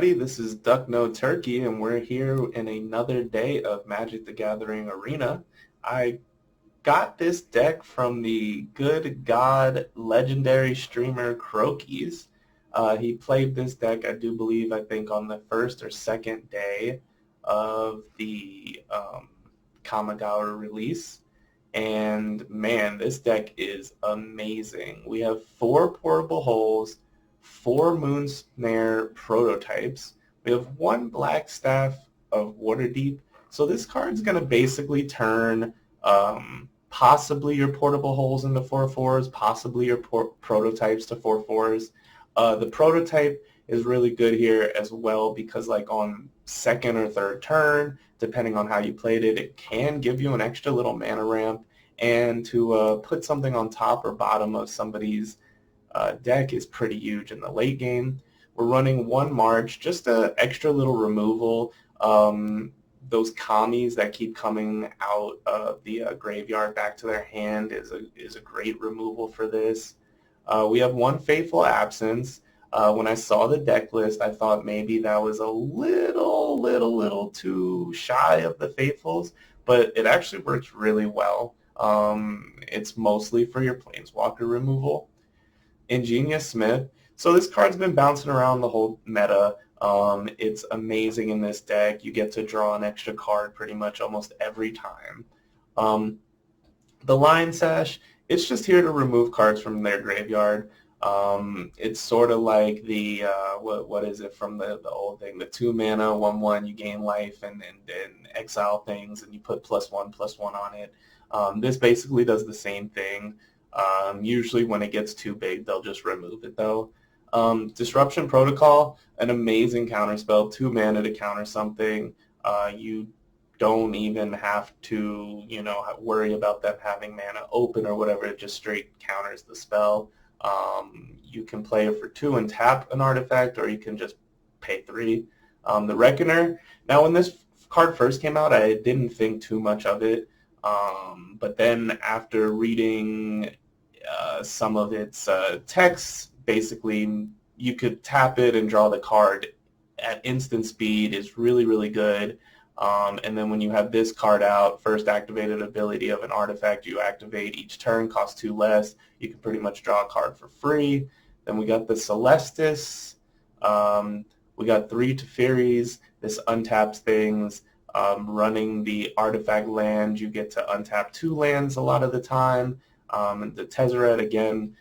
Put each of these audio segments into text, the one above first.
everybody. This is Duck No Turkey, and we're here in another day of Magic the Gathering Arena. I got this deck from the good god legendary streamer Crokies. He played this deck, I do believe, I think on the first or second day of the Kamigawa release. And man, this deck is amazing. We have 4 portable holes, 4 Moonsnare prototypes. We have 1 Black Staff of Waterdeep. So this card's going to basically turn possibly your portable holes into 4/4s, possibly your prototypes to 4/4s. The prototype is really good here as well because like on second or third turn, depending on how you played it, it can give you an extra little mana ramp, and to put something on top or bottom of somebody's deck is pretty huge in the late game. We're running 1 March, just an extra little removal. Those commies that keep coming out of the graveyard back to their hand is a great removal for this. We have 1 Fateful Absence. When I saw the deck list, I thought maybe that was a little too shy of the Faithfuls, but it actually works really well. It's mostly for your Planeswalker removal. Ingenious Smith. So this card's been bouncing around the whole meta. It's amazing in this deck. You get to draw an extra card pretty much almost every time. The Lion Sash, it's just here to remove cards from their graveyard. It's sort of like the, what is it from the old thing, the 2 mana, 1/1, you gain life and exile things, and you put +1/+1 on it. This basically does the same thing. Usually when it gets too big, they'll just remove it though. Disruption Protocol, an amazing counterspell, 2 mana to counter something. You don't even have to, worry about them having mana open or whatever. It just straight counters the spell. You can play it for 2 and tap an artifact, or you can just pay 3. The Reckoner. Now, when this card first came out, I didn't think too much of it. But then after reading some of its texts, basically you could tap it and draw the card at instant speed. Is really, really good. And then when you have this card out, first activated ability of an artifact you activate each turn, costs 2 less. You can pretty much draw a card for free. Then we got the Celestis. We got 3 Teferis. This untaps things. Running the artifact land, you get to untap 2 lands a lot of the time. And the Tezzeret, again,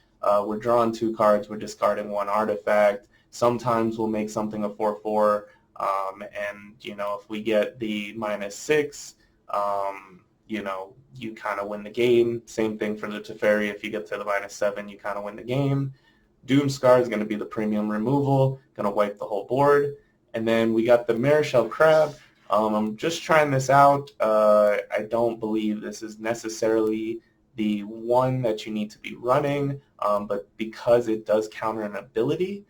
we're drawing 2 cards. We're discarding 1 artifact. Sometimes we'll make something a 4/4. And, if we get the -6, you kind of win the game. Same thing for the Teferi. If you get to the -7, you kind of win the game. Doomscar is going to be the premium removal, going to wipe the whole board. And then we got the Marischal Crab. I'm just trying this out. I don't believe this is necessarily the one that you need to be running, but because it does counter an ability,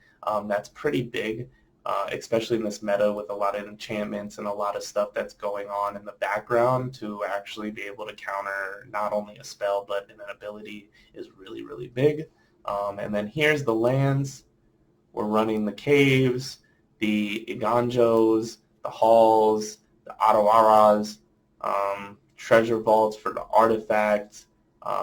that's pretty big. Especially in this meta with a lot of enchantments and a lot of stuff that's going on in the background, to actually be able to counter not only a spell but an ability is really, really big. And then here's the lands. We're running the Caves, the Iganjos, the Halls, the Ottawaras, Treasure Vaults for the artifacts.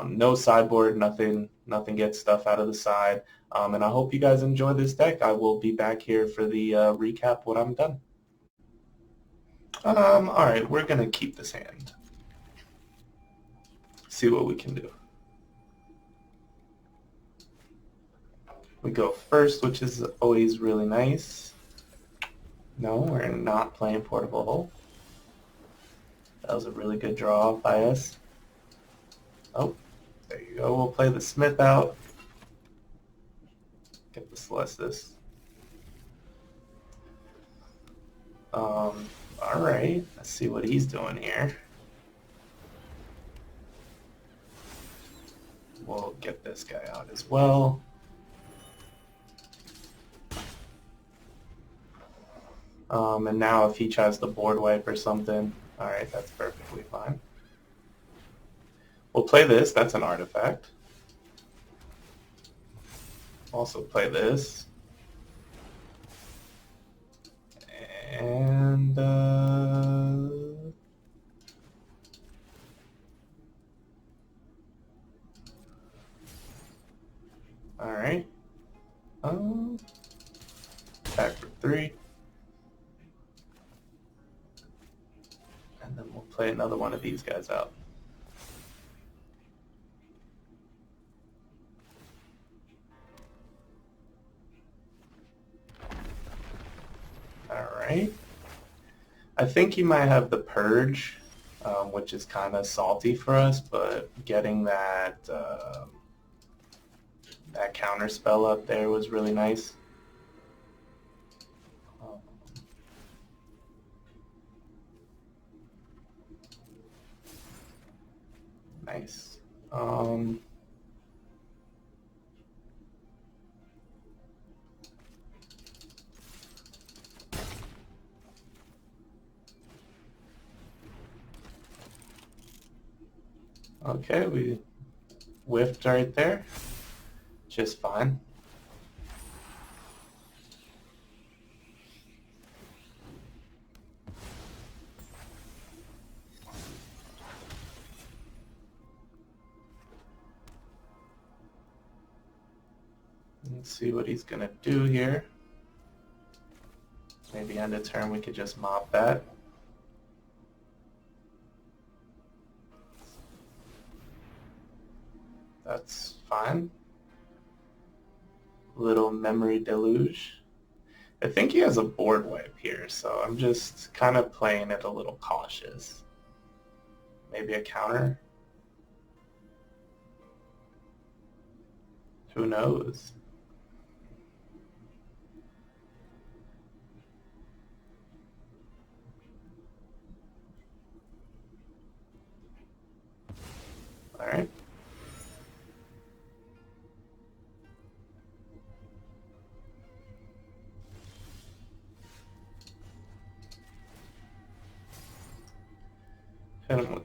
No sideboard, nothing gets stuff out of the side. And I hope you guys enjoy this deck. I will be back here for the recap when I'm done. Alright, we're going to keep this hand. See what we can do. We go first, which is always really nice. No, we're not playing Portable Hole. That was a really good draw by us. Oh, there you go. We'll play the Smith out. Get the Celestis. Alright, let's see what he's doing here. We'll get this guy out as well. And now if he tries to board wipe or something, alright, that's perfectly fine. We'll play this, that's an artifact. Also play this. And all right. Attack for 3. And then we'll play another one of these guys out. All right. I think he might have the Purge, which is kind of salty for us, but getting that that counter spell up there was really nice. Nice. Okay, we whiffed right there. Just fine. Let's see what he's gonna do here. Maybe end of turn we could just mop that. That's fine. Little memory deluge. I think he has a board wipe here, so I'm just kind of playing it a little cautious. Maybe a counter? Who knows? All right. Hit him with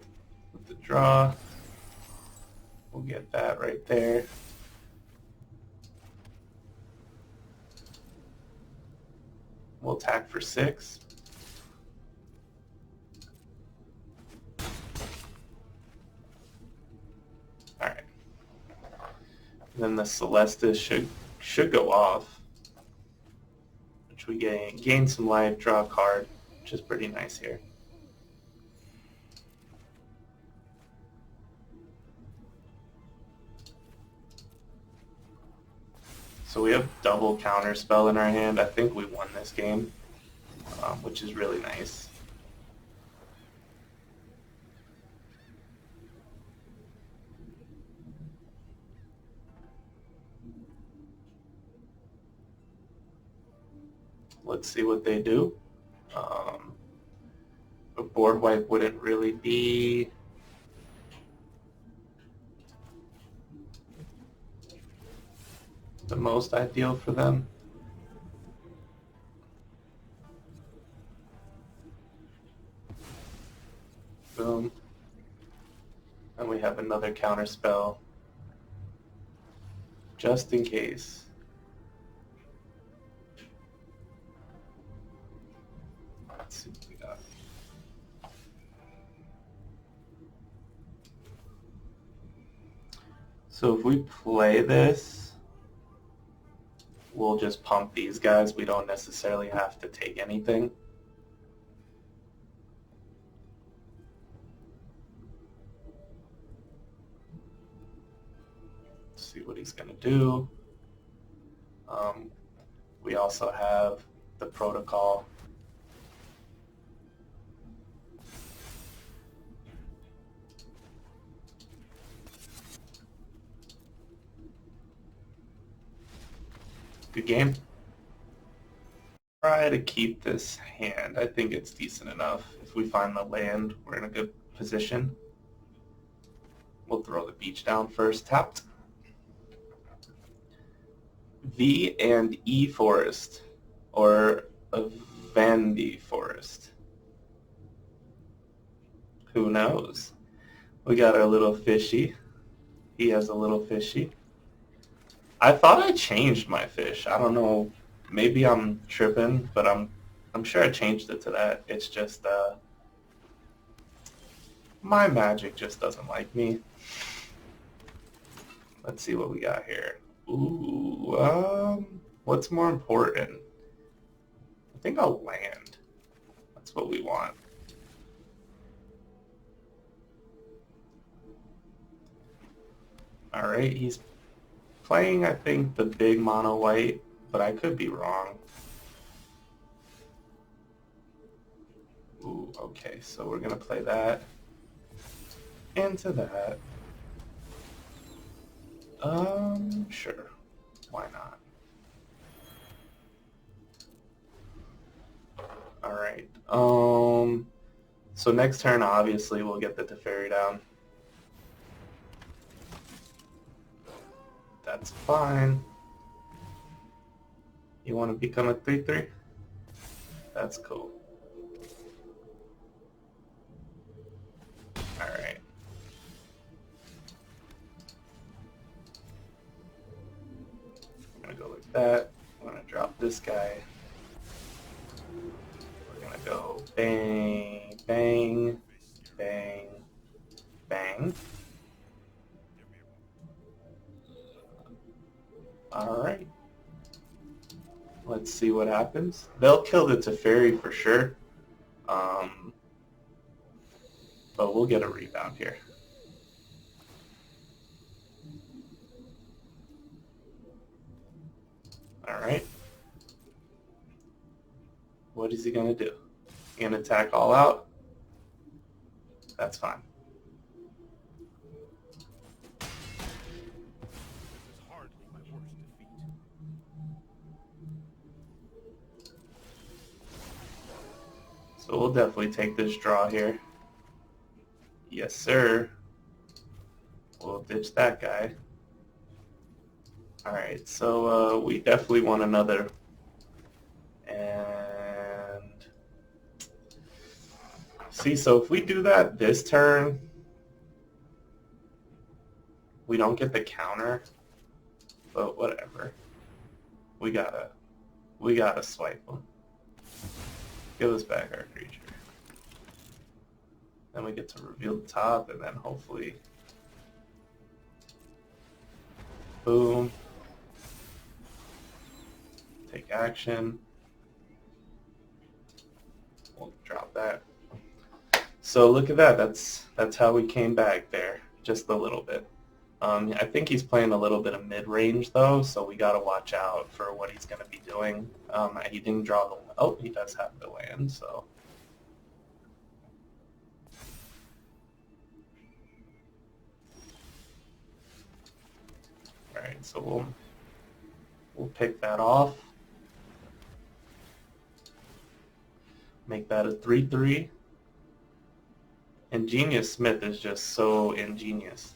the draw. We'll get that right there. We'll attack for 6. All right. Then the Celestis should go off, which we gain some life, draw a card, which is pretty nice here. So we have double counter spell in our hand. I think we won this game, which is really nice. Let's see what they do. A board wipe wouldn't really be the most ideal for them. Boom. And we have another counter spell just in case. Let's see what we got. So if we play this, we'll just pump these guys. We don't necessarily have to take anything. Let's see what he's going to do. We also have the protocol. Good game. Try to keep this hand. I think it's decent enough. If we find the land, we're in a good position. We'll throw the beach down first, tapped. V and E Forest, or a Vandy Forest. Who knows? We got our little fishy. He has a little fishy. I thought I changed my fish. I don't know. Maybe I'm tripping, but I'm I'm sure I changed it to that. It's just my Magic just doesn't like me. Let's see what we got here. Ooh, what's more important? I think I'll land. That's what we want. All right, he's playing, I think, the big mono white, but I could be wrong. Ooh, okay, so we're gonna play that into that. Sure. Why not? All right. So next turn, obviously, we'll get the Teferi down. That's fine. You want to become a 3/3? That's cool. All right. I'm gonna go like that. I'm gonna drop this guy. We're gonna go bang, bang, bang, bang. All right. Let's see what happens. They'll kill the Teferi for sure. But we'll get a rebound here. All right. What is he going to do? He going to attack all out? That's fine. So we'll definitely take this draw here. Yes, sir. We'll ditch that guy. All right, so we definitely want another. And see, so if we do that this turn, we don't get the counter, but whatever. We gotta swipe them. Give us back our creature. Then we get to reveal the top, and then hopefully, boom, take action. We'll drop that. So look at that. That's how we came back there, just a little bit. I think he's playing a little bit of mid-range though, so we got to watch out for what he's going to be doing. He didn't draw the. Oh, he does have the land, so. All right, so we'll pick that off. Make that a 3/3. Ingenious Smith is just so ingenious.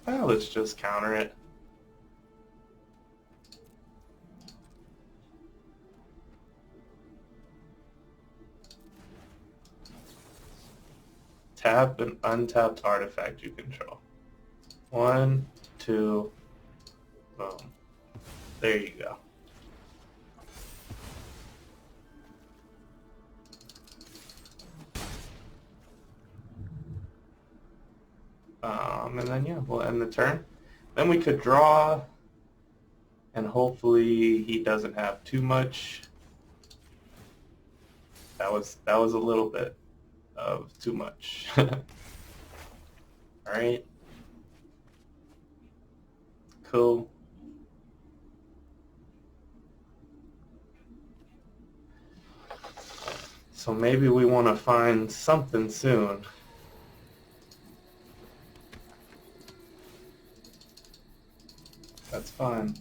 Well, let's just counter it. Tap an untapped artifact you control. 1, 2, boom. There you go. And then, yeah, we'll end the turn. Then we could draw, and hopefully he doesn't have too much. That was a little bit of too much. All right. Cool. So maybe we want to find something soon. That's fine.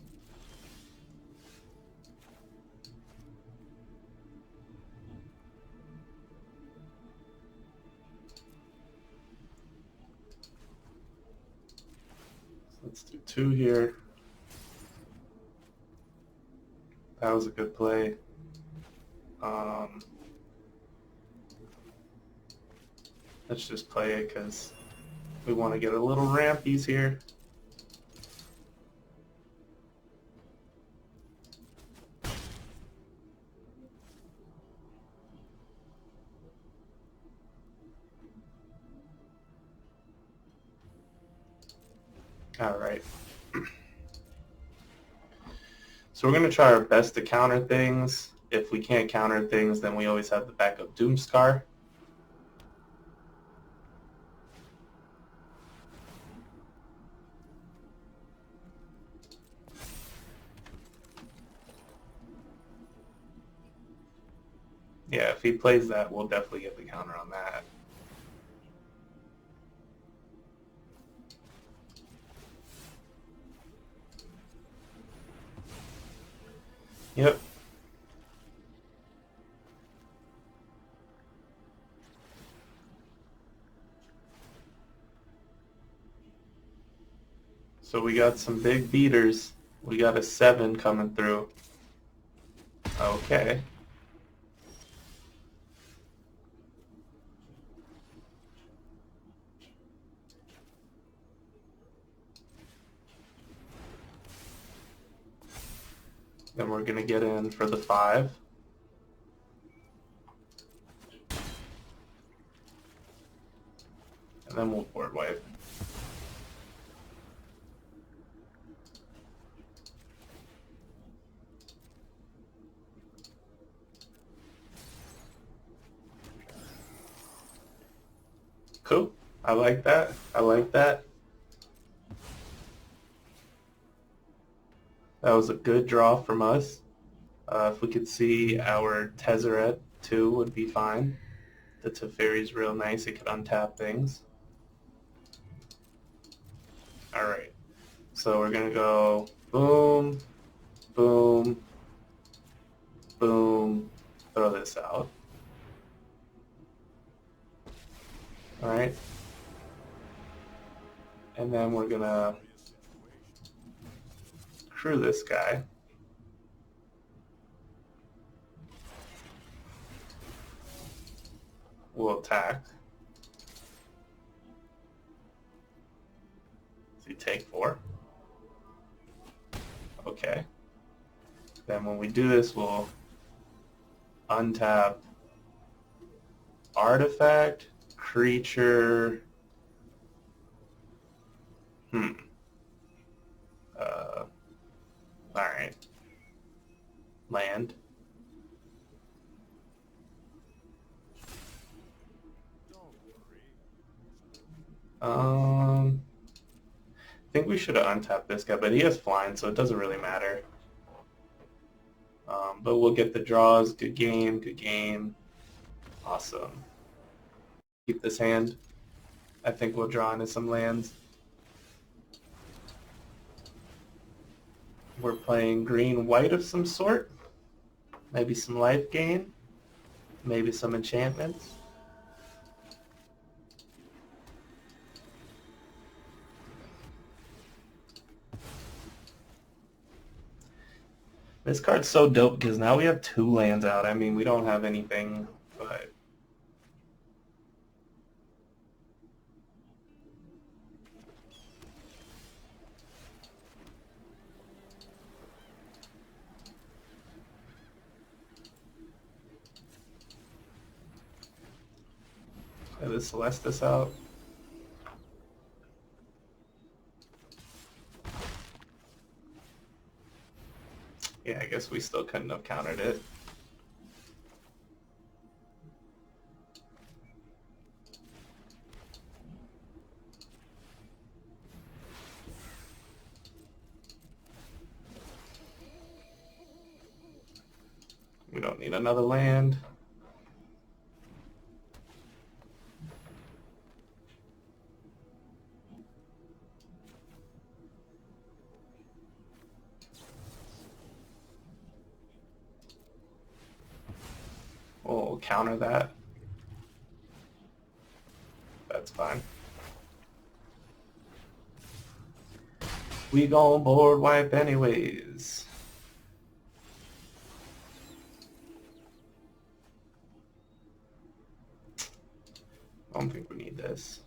Let's do 2 here. That was a good play. Let's just play it because We want to get a little rampies here. All right. So we're going to try our best to counter things. If we can't counter things, then we always have the backup Doomscar. Yeah, if he plays that, we'll definitely get the counter on that. Yep. So we got some big beaters. We got a 7 coming through. Okay. Then we're going to get in for the 5. And then we'll board wipe. Cool. I like that. I like that. That was a good draw from us. If we could see our Tezzeret too would be fine. The Teferi's real nice. It could untap things. Alright. So we're going to go boom, boom, boom. Throw this out. Alright. And then we're going to crew this guy. We'll attack. So you take 4. Okay. Then when we do this, we'll untap artifact, creature. Alright. Land. I think we should have untapped this guy, but he has flying, so it doesn't really matter. But we'll get the draws. Good game, good game. Awesome. Keep this hand. I think we'll draw into some lands. We're playing green-white of some sort. Maybe some life gain. Maybe some enchantments. This card's so dope because now we have 2 lands out. I mean, we don't have anything, but... Play the Celestis out. Yeah, I guess we still couldn't have countered it. We don't need another land. We'll counter that. That's fine. We gon' board wipe anyways. I don't think we need this.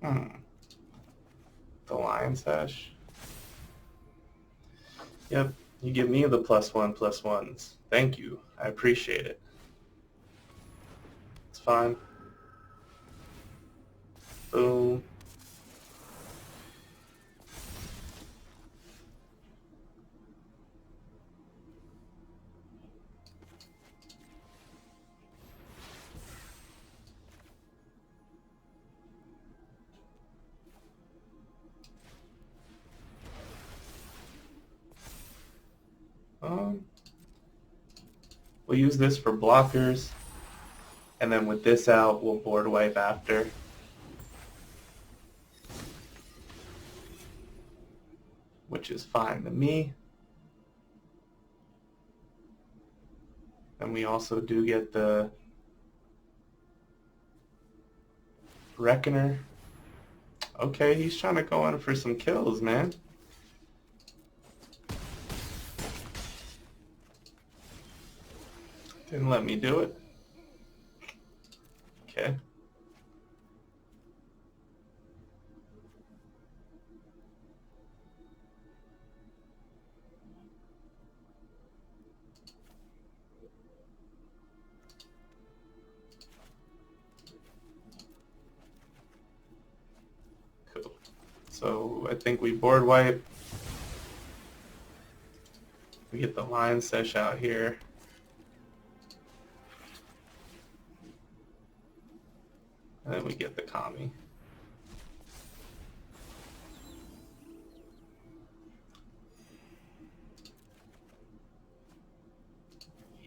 Hmm. The Lion Sash. Yep. You give me the +1/+1s. Thank you. I appreciate it. It's fine. Boom. Um, we'll use this for blockers, and then with this out, we'll board wipe after. Which is fine to me. And we also do get the Reckoner. Okay, he's trying to go in for some kills, man. Didn't let me do it. Okay. Cool. So I think we board wipe. We get the Lion Sesh out here. And then we get the Kami.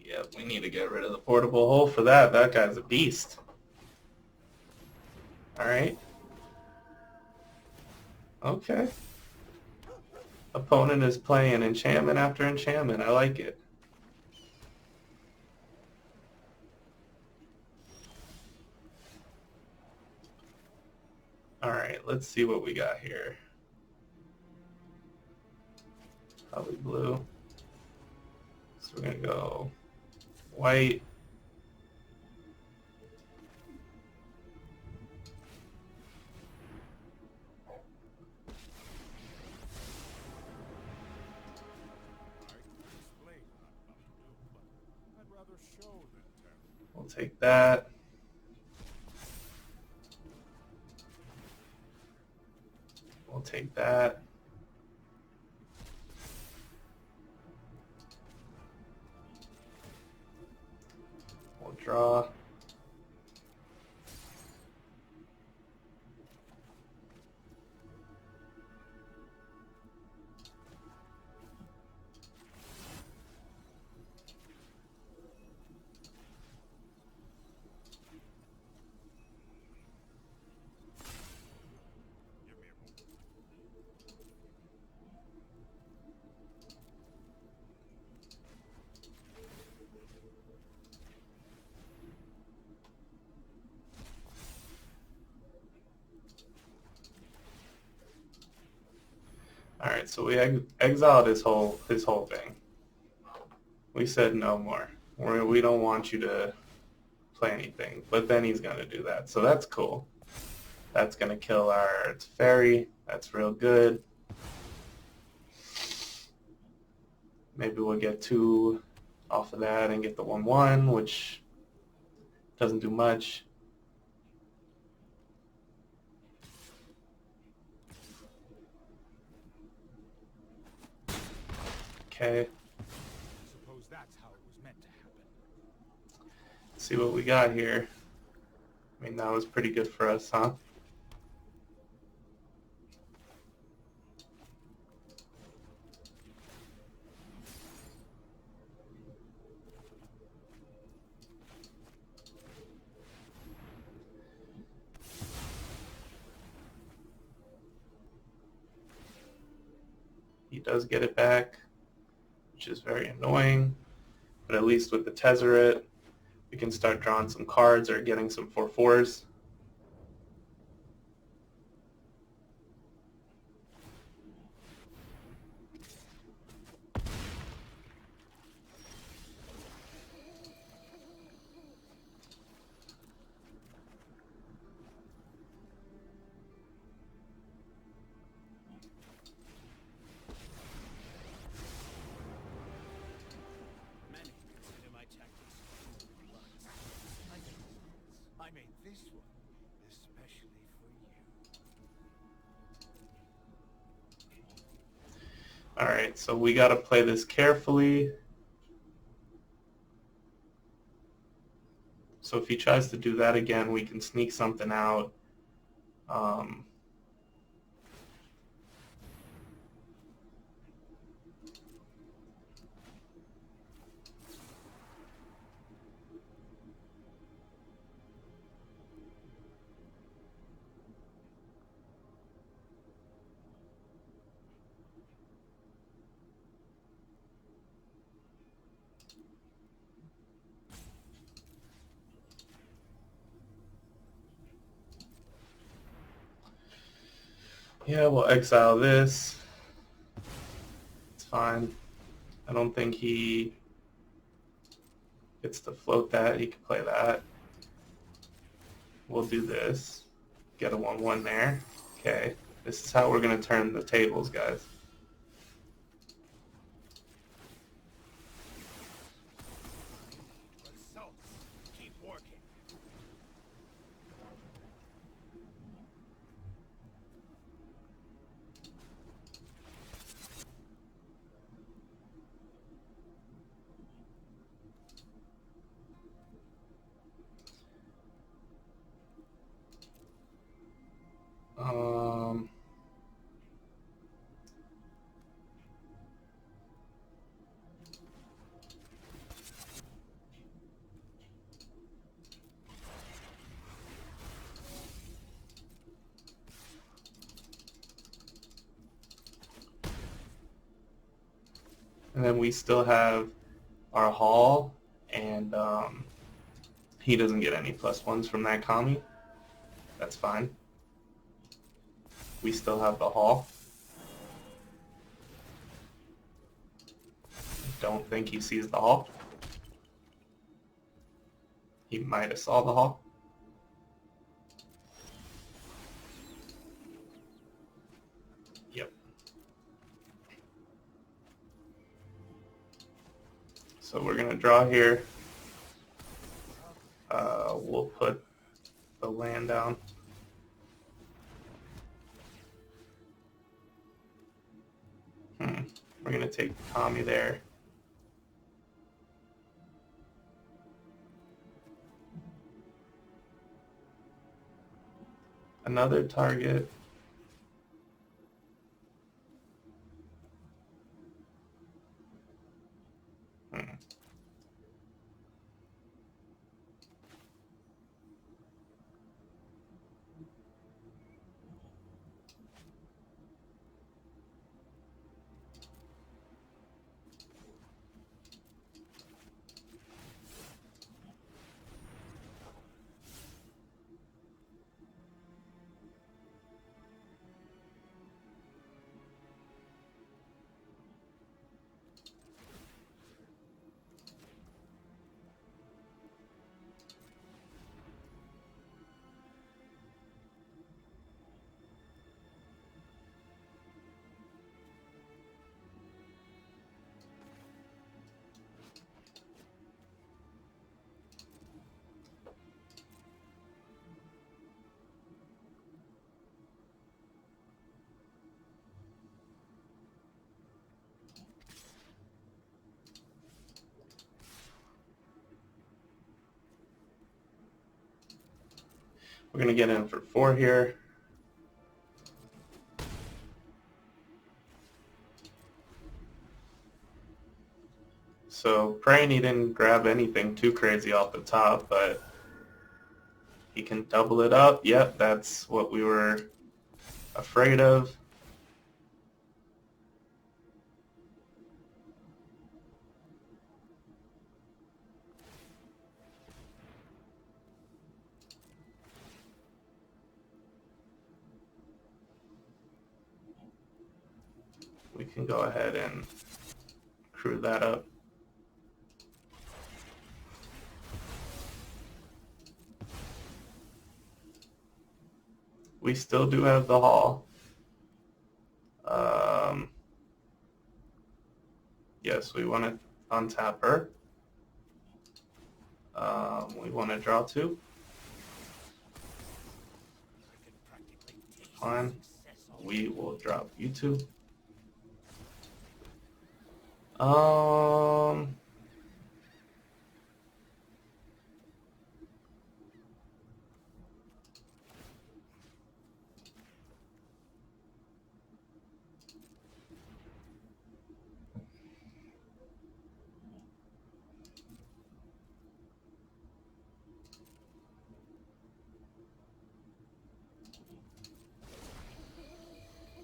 Yep, we need to get rid of the portable hole for that. That guy's a beast. Alright. Okay. Opponent is playing enchantment after enchantment. I like it. Alright, let's see what we got here. Probably blue. So we're going to go white. We'll take that. We'll take that. We'll draw. All right, so we exiled his whole thing. We said no more. We don't want you to play anything, but then he's gonna do that, so that's cool. That's gonna kill our Teferi. That's real good. Maybe we'll get 2 off of that and get the 1/1, which doesn't do much. Okay. Suppose that's how it was meant to happen. Let's see what we got here. I mean, that was pretty good for us, huh? He does get it back, which is very annoying. But at least with the Tezzeret, we can start drawing some cards or getting some 4/4s. Alright, so we gotta play this carefully. So if he tries to do that again, we can sneak something out. Um, yeah, we'll exile this. It's fine. I don't think he gets to float that. He can play that. We'll do this. Get a 1-1 there. Okay. This is how we're going to turn the tables, guys. Results. Keep working. Um, and then we still have our Hall, and he doesn't get any +1s from that Kami. That's fine. We still have the Hall. Don't think he sees the Hall. He might have saw the Hall. Yep. So we're going to draw here. We'll put the land down. We're going to take Kami there. Another target. We're going to get in for 4 here. So praying he didn't grab anything too crazy off the top, but he can double it up. Yep, that's what we were afraid of. We can go ahead and crew that up. We still do have the Hall. Yes, we want to untap her. We want to draw 2. Fine. We will drop you 2. Um,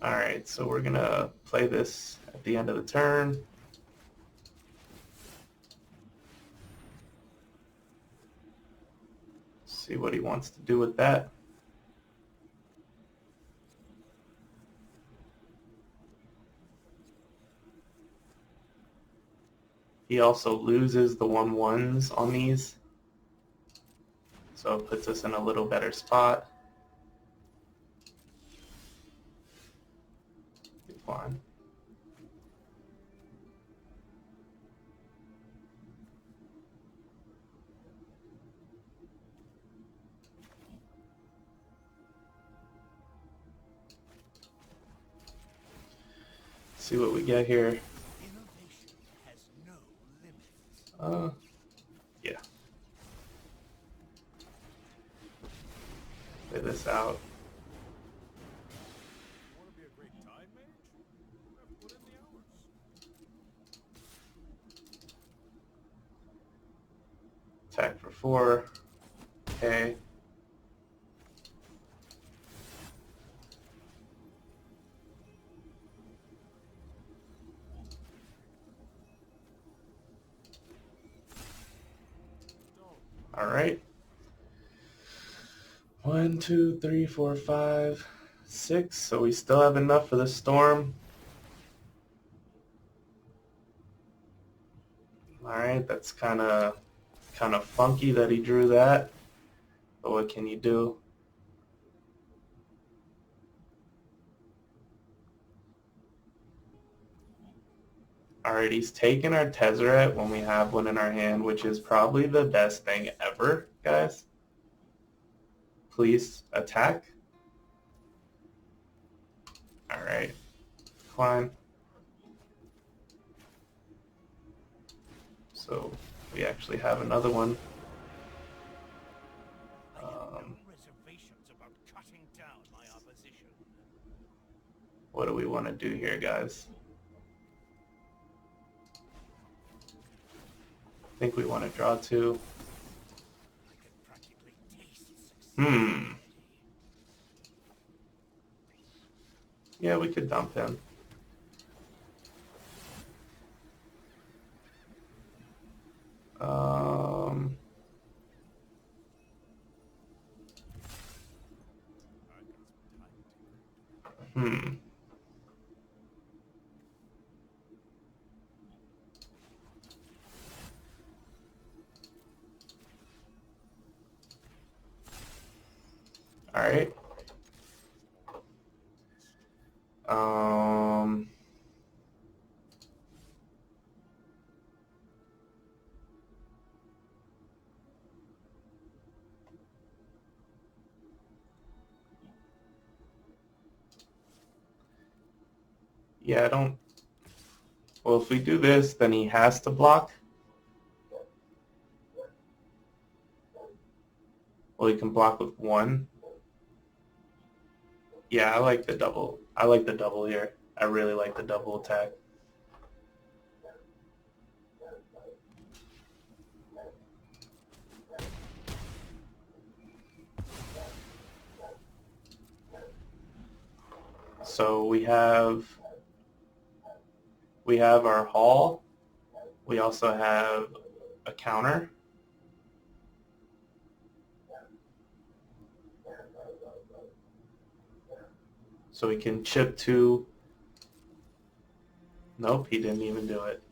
all right, so we're gonna play this at the end of the turn. See what he wants to do with that. He also loses the 1/1s on these, so it puts us in a little better spot. Fine. See what we get here. Innovation has no limits. Yeah. Play this out. Want to be a great time mage? You have to put in the hours. Attack for 4. Okay. All right. 1, 2, 3, 4, 5, 6. So we still have enough for the storm. All right, that's kind of funky that he drew that. But what can you do? All right, he's taking our Tezzeret when we have one in our hand, which is probably the best thing ever, guys. Please attack. All right, fine. So we actually have another one. I have no reservations about cutting down my opposition. What do we want to do here, guys? I think we want to draw 2. I can practically taste success. Yeah, we could dump him. Hmm. All right. Yeah, I don't. Well, if we do this, then he has to block. Well, he can block with 1. Yeah, I like the double. I like the double here. I really like the double attack. So we have our haul. We also have a counter. So we can chip 2. Nope, he didn't even do it.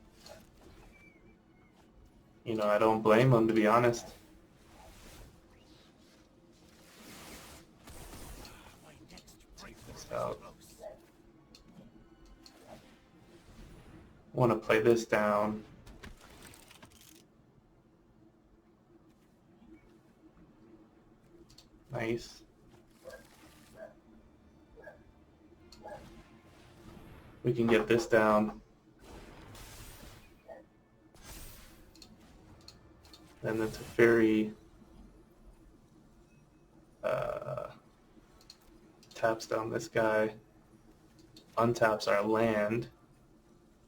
You know, I don't blame him, to be honest. My next Take this breakthrough is out. close. Want to play this down. Nice. We can get this down. Then the Teferi taps down this guy, untaps our land,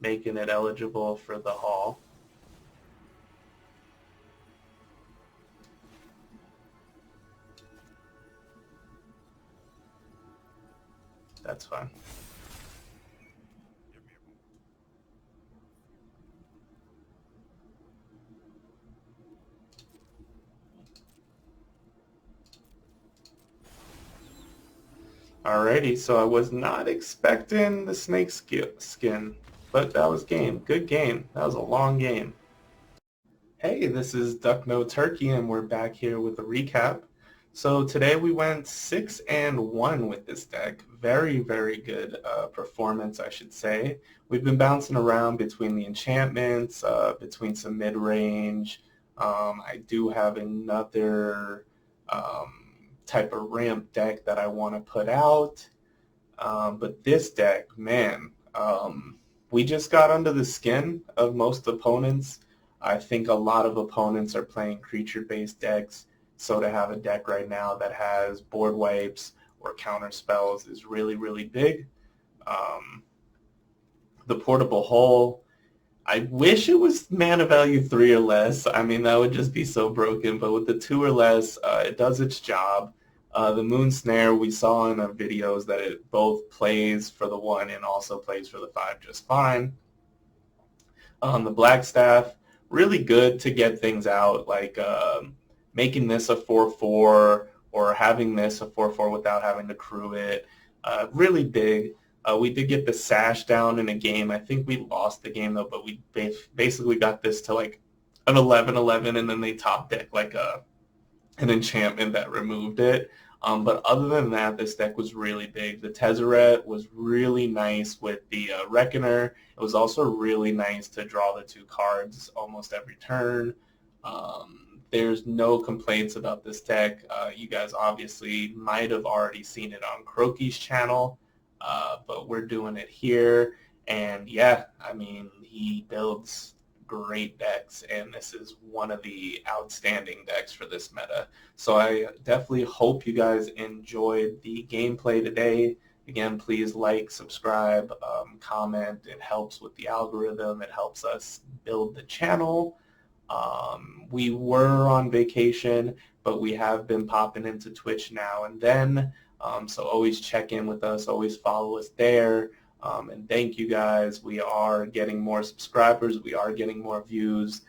making it eligible for the Hall. That's fine. Alrighty, so I was not expecting the snake skin, but that was game. Good game. That was a long game. Hey, this is Duck No Turkey, and we're back here with a recap. So today we went 6-1 with this deck. Very, very good performance, I should say. We've been bouncing around between the enchantments, between some mid-range. I do have another type of ramp deck that I want to put out. But this deck, man, we just got under the skin of most opponents. I think a lot of opponents are playing creature-based decks, so to have a deck right now that has board wipes or counter spells is really, really big. The portable hull, I wish it was mana value 3 or less. I mean, that would just be so broken, but with the 2 or less, it does its job. The Moon Snare, we saw in our videos that it both plays for the 1 and also plays for the 5 just fine. The Black Staff, really good to get things out, like making this a 4/4 or having this a 4/4 without having to crew it. Really big. We did get the Sash down in a game. I think we lost the game though, but we basically got this to like an 11/11, and then they top deck like an enchantment that removed it. But other than that, this deck was really big. The Tezzeret was really nice with the Reckoner. It was also really nice to draw the 2 cards almost every turn. There's no complaints about this deck. You guys obviously might have already seen it on Croaky's channel, but we're doing it here. And yeah, I mean, he builds great decks, and this is one of the outstanding decks for this meta. So I definitely hope you guys enjoyed the gameplay today. Again, please like, subscribe, comment. It helps with the algorithm. It helps us build the channel. We were on vacation, but we have been popping into Twitch now and then. So always check in with us. Always follow us there. And thank you guys. We are getting more subscribers. We are getting more views.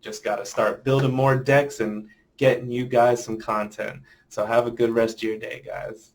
Just got to start building more decks and getting you guys some content. So have a good rest of your day, guys.